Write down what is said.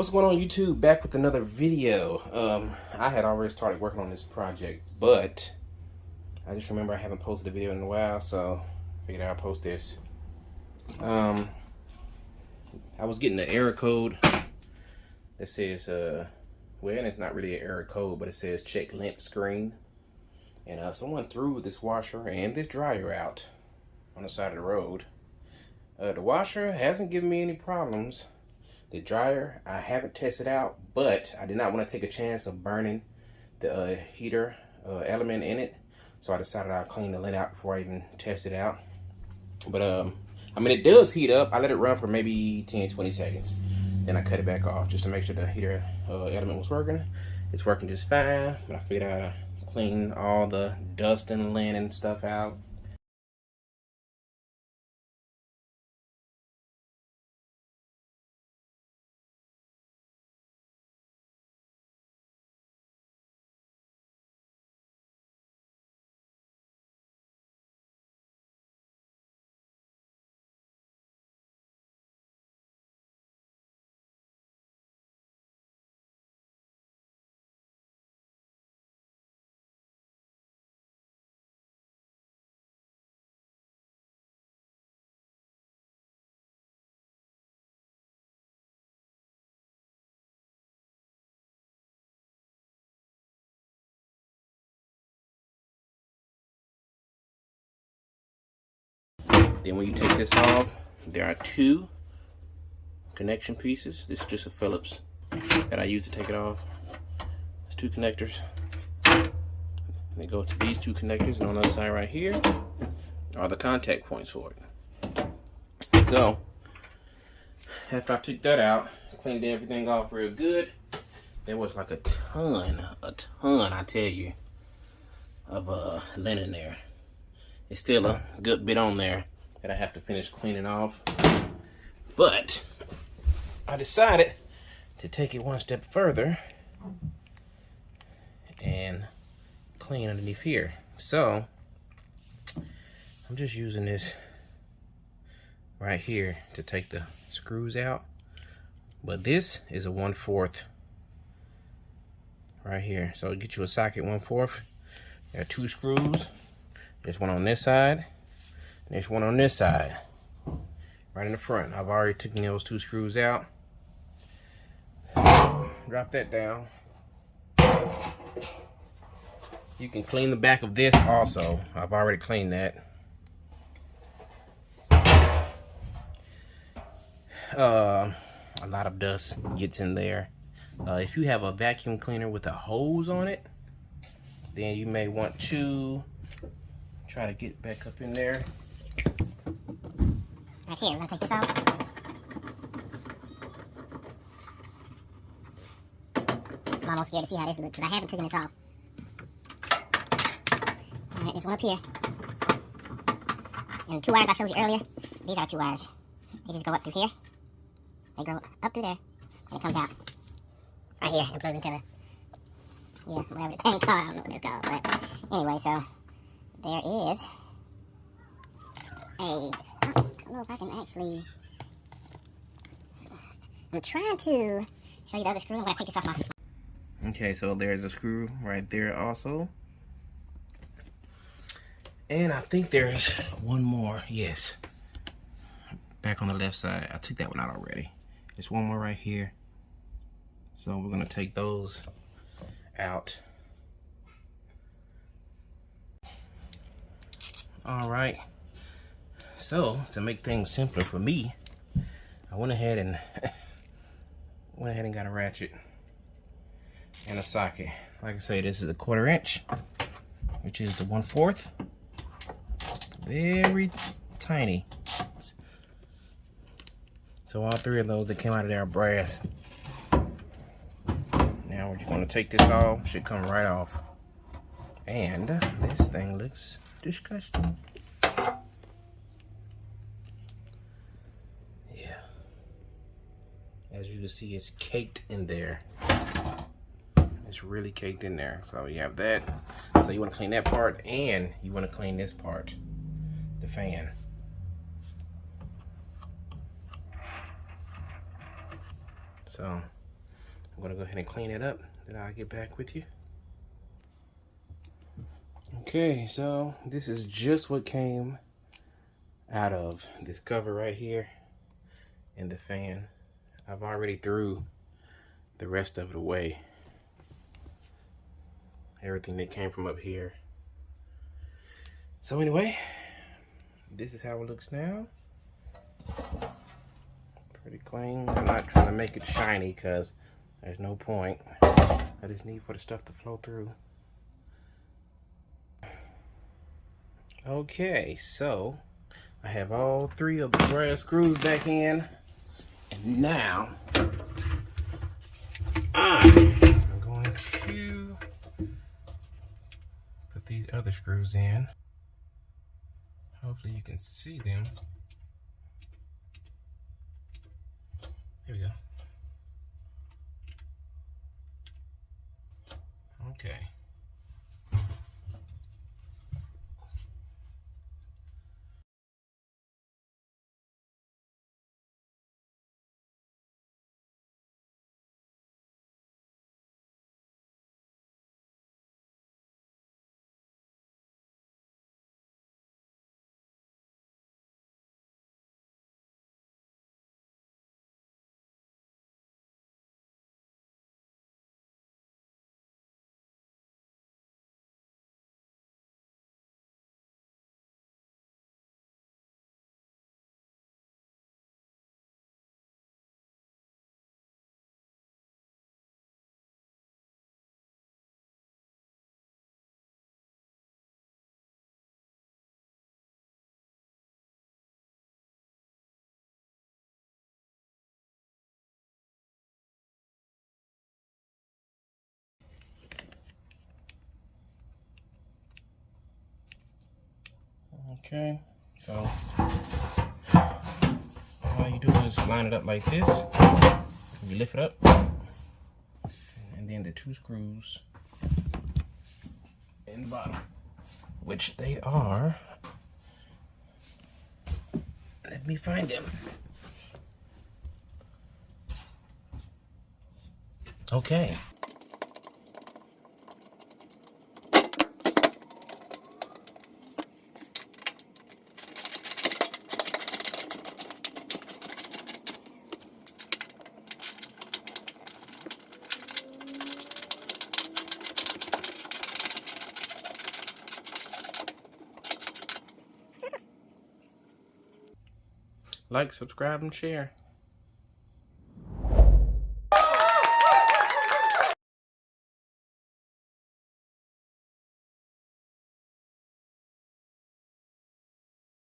What's going on YouTube? Back with another video. I had already started working on this project, but I just remember I haven't posted a video in a while, so I figured I'll post this. I was getting an error code that says, well, it's not really an error code, but it says check lint screen. And someone threw this washer and this dryer out on the side of the road. The washer hasn't given me any problems. The dryer, I haven't tested out, but I did not want to take a chance of burning the heater element in it. So I decided I'll clean the lint out before I even test it out. But I mean, it does heat up. I let it run for maybe 10-20 seconds. Then I cut it back off just to make sure the heater element was working. It's working just fine, but I figured I'd clean all the dust and lint and stuff out. Then when you take this off, there are two connection pieces. This is just a Phillips that I use to take it off. There's two connectors. They go to these two connectors, and on the other side right here are the contact points for it. So after I took that out, cleaned everything off real good, there was like a ton, I tell you, of lint in there. It's still a good bit on there that I have to finish cleaning off. But I decided to take it one step further and clean underneath here. So I'm just using this right here to take the screws out. But this is a 1/4 right here. So get you a socket 1/4. There are two screws. There's one on this side. There's one on this side, right in the front. I've already taken those two screws out. Drop that down. You can clean the back of this also. I've already cleaned that. A lot of dust gets in there. If you have a vacuum cleaner with a hose on it, then you may want to try to get back up in there. Right here, we're gonna take this out. I'm almost scared to see how this looks because I haven't taken this off. Alright, there's one up here. And the two wires I showed you earlier, these are the two wires. They just go up through here. They go up through there, and it comes out right here and plugs into the, yeah, whatever the thing called. I don't know what it's called, but anyway, so there is a, I don't know if I can actually, I'm trying to show you the other screw. I'm going to take this off my... Okay, so there's a screw right there also. And I think there's one more, yes. Back on the left side. I took that one out already. There's one more right here. So we're going to take those out. All right. So to make things simpler for me, I went ahead and got a ratchet and a socket. Like I say, this is a 1/4 inch, which is the 1/4. Very tiny. So all three of those that came out of there are brass. Now we're just going to take this off. Should come right off. And this thing looks disgusting. Yeah. As you can see, it's caked in there. It's really caked in there. So you have that. So you want to clean that part, and you want to clean this part, the fan. So I'm gonna go ahead and clean it up, then I'll get back with you. Okay, so this is just what came out of this cover right here and the fan. I've already threw the rest of it away. Everything that came from up here. So anyway, this is how it looks now. Pretty clean. I'm not trying to make it shiny because there's no point. I just need for the stuff to flow through. Okay, so I have all 3 of the brass screws back in, and now I'm going to put these other screws in. Hopefully you can see them. Here we go. Okay. Okay, so all you do is line it up like this. You lift it up, and then the 2 screws in the bottom, which they are. Let me find them. Okay. Like, subscribe, and share.